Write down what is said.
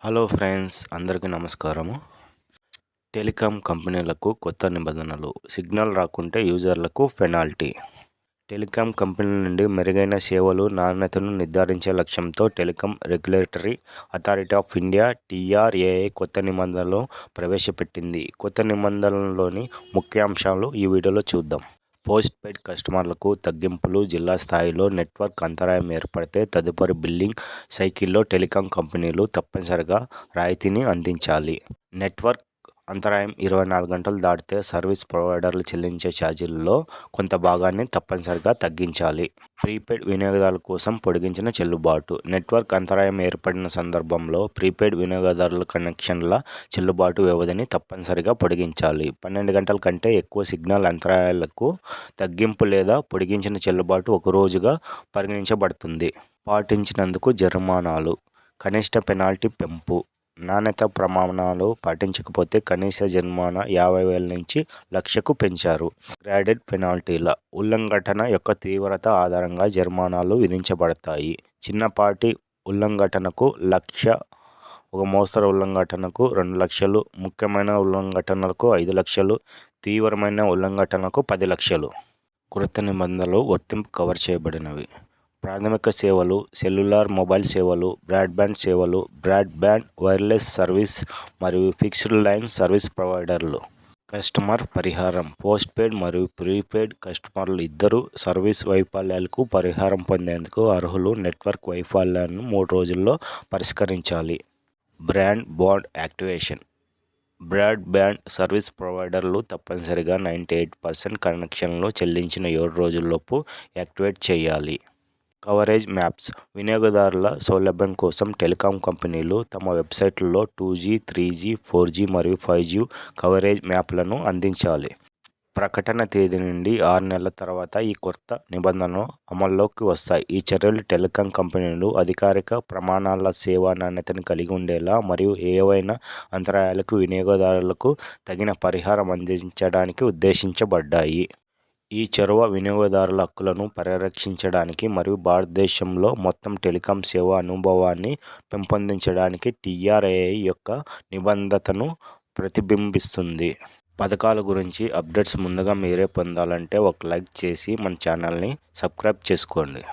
Hello friends, అందరికీ నమస్కారము. Telecom కంపెనీలకు కొత్త నిబంధనలు. సిగ్నల్ రాకుంటే యూజర్లకు పెనాల్టీ. టెలికాం కంపెనీల నుండి మెరుగైన సేవలు, నాణ్యతను నిర్ధారించే లక్ష్యంతో telecom regulatory authority of India TRAI కొత్త నిబంధనలు ప్రవేశపెట్టింది. కొత్త నిబంధనలలోని ముఖ్యాంశాలు ఈ వీడియోలో చూద్దాం. పోస్ట్ పెయిడ్ కస్టమర్లకు తగ్గింపులు. జిల్లా స్థాయిలో నెట్వర్క్ అంతరాయం ఏర్పడితే తదుపరి బిల్లింగ్ సైకిల్లో టెలికాం కంపెనీలు తప్పనిసరిగా రాయితీని అందించాలి. నెట్వర్క్ అంతరాయం 24 గంటలు దాటితే సర్వీస్ ప్రొవైడర్లు చెల్లించే ఛార్జీలలో కొంత భాగాన్ని తప్పనిసరిగా తగ్గించాలి. ప్రీపెయిడ్ వినియోగదారుల కోసం పొడిగించిన చెల్లుబాటు. నెట్వర్క్ అంతరాయం ఏర్పడిన సందర్భంలో ప్రీపెయిడ్ వినియోగదారుల కనెక్షన్ల చెల్లుబాటు వ్యవధిని తప్పనిసరిగా పొడిగించాలి. 12 గంటల కంటే ఎక్కువ సిగ్నల్ అంతరాయాలకు తగ్గింపు లేదా పొడిగించిన చెల్లుబాటు ఒక రోజుగా పరిగణించబడుతుంది. పాటించినందుకు జరిమానాలు. కనిష్ట పెనాల్టీ పెంపు. నాణ్యత ప్రమాణాలు పాటించకపోతే కనీస జరిమానా 50,000 నుంచి 1,00,000కు పెంచారు. గ్రేడెడ్ పెనాల్టీల. ఉల్లంఘన యొక్క తీవ్రత ఆధారంగా జరిమానాలు విధించబడతాయి. చిన్నపాటి ఉల్లంఘనకు 1,00,000, ఒక మోస్తరు ఉల్లంఘనకు 2,00,000, ముఖ్యమైన ఉల్లంఘనలకు 5,00,000, తీవ్రమైన ఉల్లంఘనకు 10,00,000. కొత్త నిబంధనలు వర్తింపు. కవర్ చేయబడినవి: ప్రాథమిక సేవలు, సెల్యులార్ మొబైల్ సేవలు, బ్రాడ్బ్యాండ్ సేవలు, బ్రాడ్బ్యాండ్ వైర్లెస్ సర్వీస్ మరియు ఫిక్స్డ్ లైన్ సర్వీస్ ప్రొవైడర్లు. కస్టమర్ పరిహారం. పోస్ట్ పెయిడ్ మరియు ప్రీపెయిడ్ కస్టమర్లు ఇద్దరూ సర్వీస్ వైఫల్యాలకు పరిహారం పొందేందుకు అర్హులు. నెట్వర్క్ వైఫల్యాలను 3 రోజుల్లో పరిష్కరించాలి. Broadband activation. Broadband service ప్రొవైడర్లు తప్పనిసరిగా 98% కనెక్షన్లు చెల్లించిన 7 రోజుల్లోపు యాక్టివేట్ చేయాలి. Coverage maps. వినియోగదారుల సౌలభ్యం కోసం టెలికాం కంపెనీలు తమ వెబ్సైట్లలో 2G, 3G, 4G మరియు 5G కవరేజ్ మ్యాప్లను అందించాలి. ప్రకటన తేదీ నుండి 6 నెలల తర్వాత ఈ కొత్త నిబంధనలు అమల్లోకి వస్తాయి. ఈ చర్యలు టెలికాం కంపెనీలు అధికారిక ప్రమాణాల సేవా నాణ్యతను కలిగి ఉండేలా మరియు ఏవైనా అంతరాయాలకు వినియోగదారులకు తగిన పరిహారం అందించడానికి ఉద్దేశించబడ్డాయి. ఈ చొరవ వినియోగదారుల హక్కులను పరిరక్షించడానికి మరియు భారతదేశంలో మొత్తం టెలికాం సేవా అనుభవాన్ని పెంపొందించడానికి TRAI యొక్క నిబద్ధతను ప్రతిబింబిస్తుంది. పథకాల గురించి అప్డేట్స్ ముందుగా మీరే పొందాలంటే ఒక లైక్ చేసి మన ఛానల్ని సబ్స్క్రైబ్ చేసుకోండి.